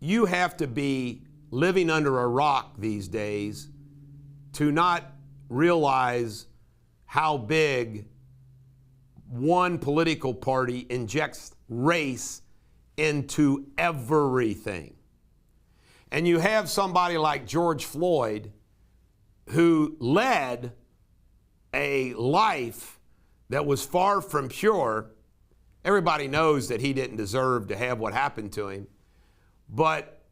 you have to be living under a rock these days to not realize how big one political party injects race into everything. And you have somebody like George Floyd, who led a life that was far from pure. Everybody knows that he didn't deserve to have what happened to him, but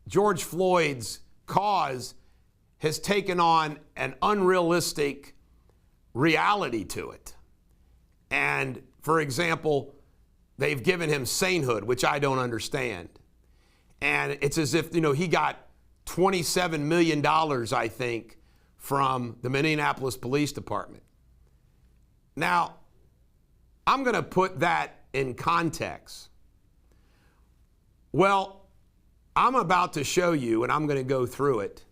George Floyd's cause has taken on an unrealistic reality to it. And for example, they've given him sainthood, which I don't understand. And it's as if, he got $27 million, I think, from the Minneapolis Police Department. Now, I'm going to put that in context. Well, I'm about to show you, and I'm going to go through it,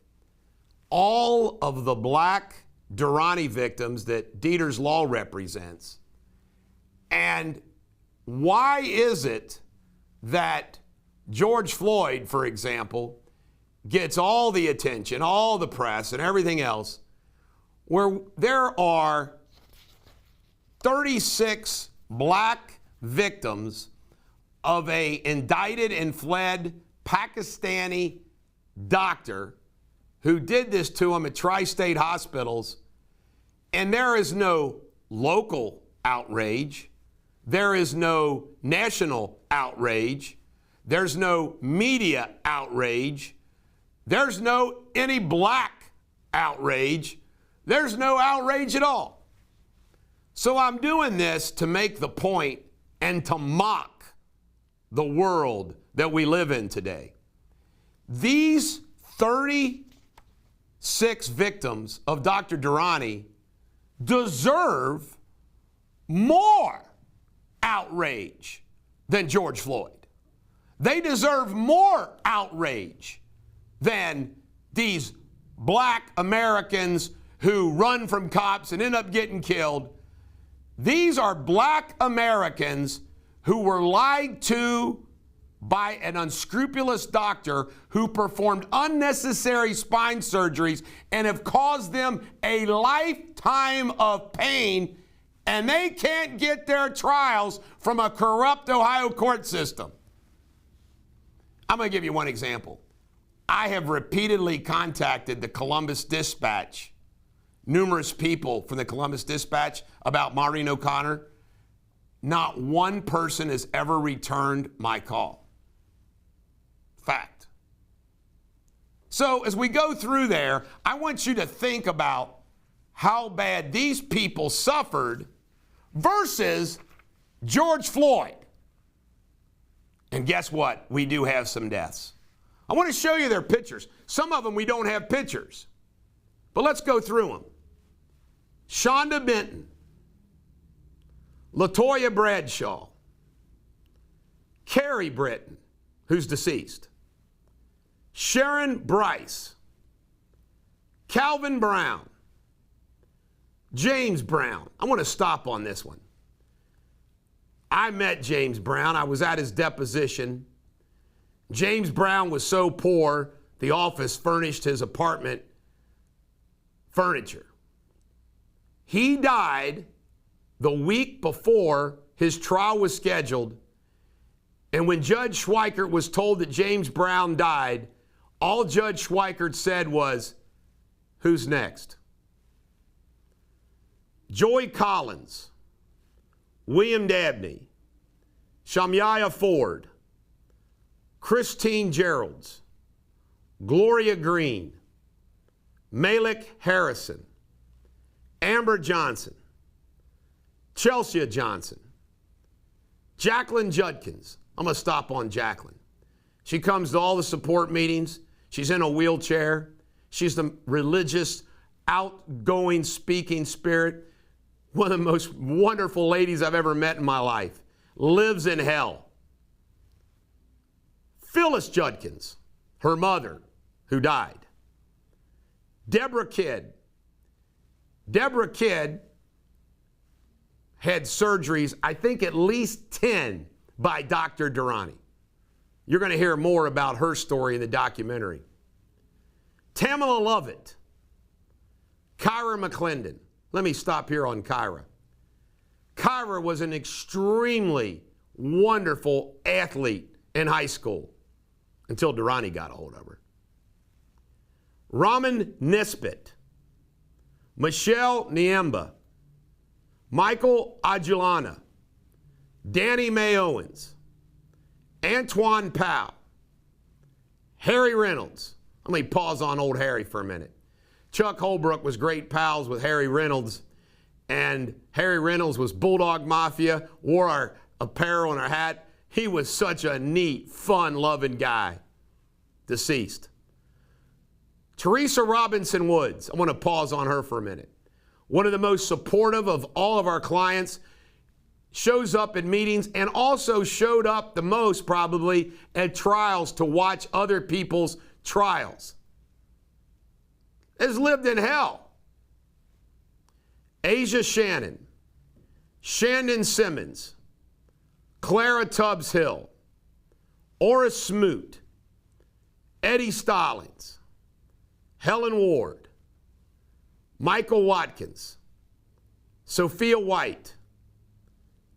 all of the black Durrani victims that Deters Law represents. And why is it that George Floyd, for example, gets all the attention, all the press, and everything else, where there are 36 black victims of a indicted and fled Pakistani doctor who did this to him at tri-state hospitals, and there is no local outrage, there is no national outrage, there's no media outrage, there's no any black outrage, there's no outrage at all. So I'm doing this to make the point and to mock the world that we live in today. These 36 victims of Dr. Durrani deserve more outrage than George Floyd. They deserve more outrage than these black Americans who run from cops and end up getting killed. These are black Americans who were lied to by an unscrupulous doctor who performed unnecessary spine surgeries and have caused them a lifetime of pain, and they can't get their trials from a corrupt Ohio court system. I'm going to give you one example. I have repeatedly contacted the Columbus Dispatch, numerous people from the Columbus Dispatch, about Maureen O'Connor. Not one person has ever returned my call. Fact. So as we go through there, I want you to think about how bad these people suffered versus George Floyd. And guess what? We do have some deaths. I want to show you their pictures. Some of them we don't have pictures, but let's go through them. Shonda Benton, LaToya Bradshaw, Carrie Britton, who's deceased, Sharon Bryce, Calvin Brown, James Brown. I want to stop on this one. I met James Brown. I was at his deposition. James Brown was so poor, the office furnished his apartment furniture. He died the week before his trial was scheduled, and when Judge Schweikert was told that James Brown died, all Judge Schweikert said was, "Who's next?" Joy Collins, William Dabney, Shamyia Ford, Christine Geralds, Gloria Green, Malik Harrison, Amber Johnson, Chelsea Johnson, Jacqueline Judkins. I'm going to stop on Jacqueline. She comes to all the support meetings. She's in a wheelchair. She's the religious, outgoing, speaking spirit. One of the most wonderful ladies I've ever met in my life. Lives in hell. Phyllis Judkins, her mother, who died. Deborah Kidd. Deborah Kidd had surgeries, I think at least 10, by Dr. Durrani. You're going to hear more about her story in the documentary. Tamala Lovett, Kyra McClendon. Let me stop here on Kyra. Kyra was an extremely wonderful athlete in high school until Durrani got a hold of her. Raman Nisbet, Michelle Niemba, Michael Adulana, Danny May Owens, Antoine Powell, Harry Reynolds. Let me pause on old Harry for a minute. Chuck Holbrook was great pals with Harry Reynolds, and Harry Reynolds was Bulldog Mafia, wore our apparel and our hat. He was such a neat, fun-loving guy. Deceased. Teresa Robinson Woods. I want to pause on her for a minute. One of the most supportive of all of our clients, shows up in meetings and also showed up the most probably at trials to watch other people's trials. Has lived in hell. Asia Shannon, Shandon Simmons, Clara Tubbs Hill, Ora Smoot, Eddie Stallings, Helen Ward, Michael Watkins, Sophia White,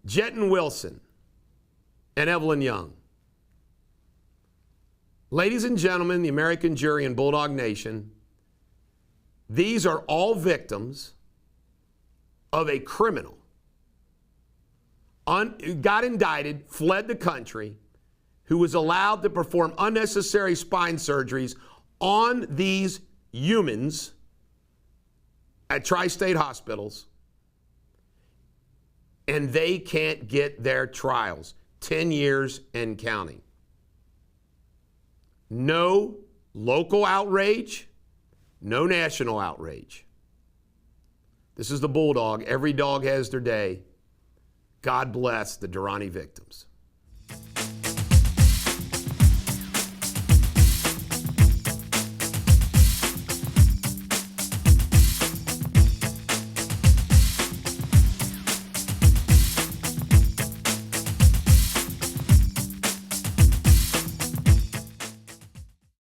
Jetton Wilson, and Evelyn Young. Ladies and gentlemen, the American jury and Bulldog Nation, these are all victims of a criminal who got indicted, fled the country, who was allowed to perform unnecessary spine surgeries on these humans at tri-state hospitals, and they can't get their trials. 10 years and counting. No local outrage, no national outrage. This is the Bulldog. Every dog has their day. God bless the Durrani victims.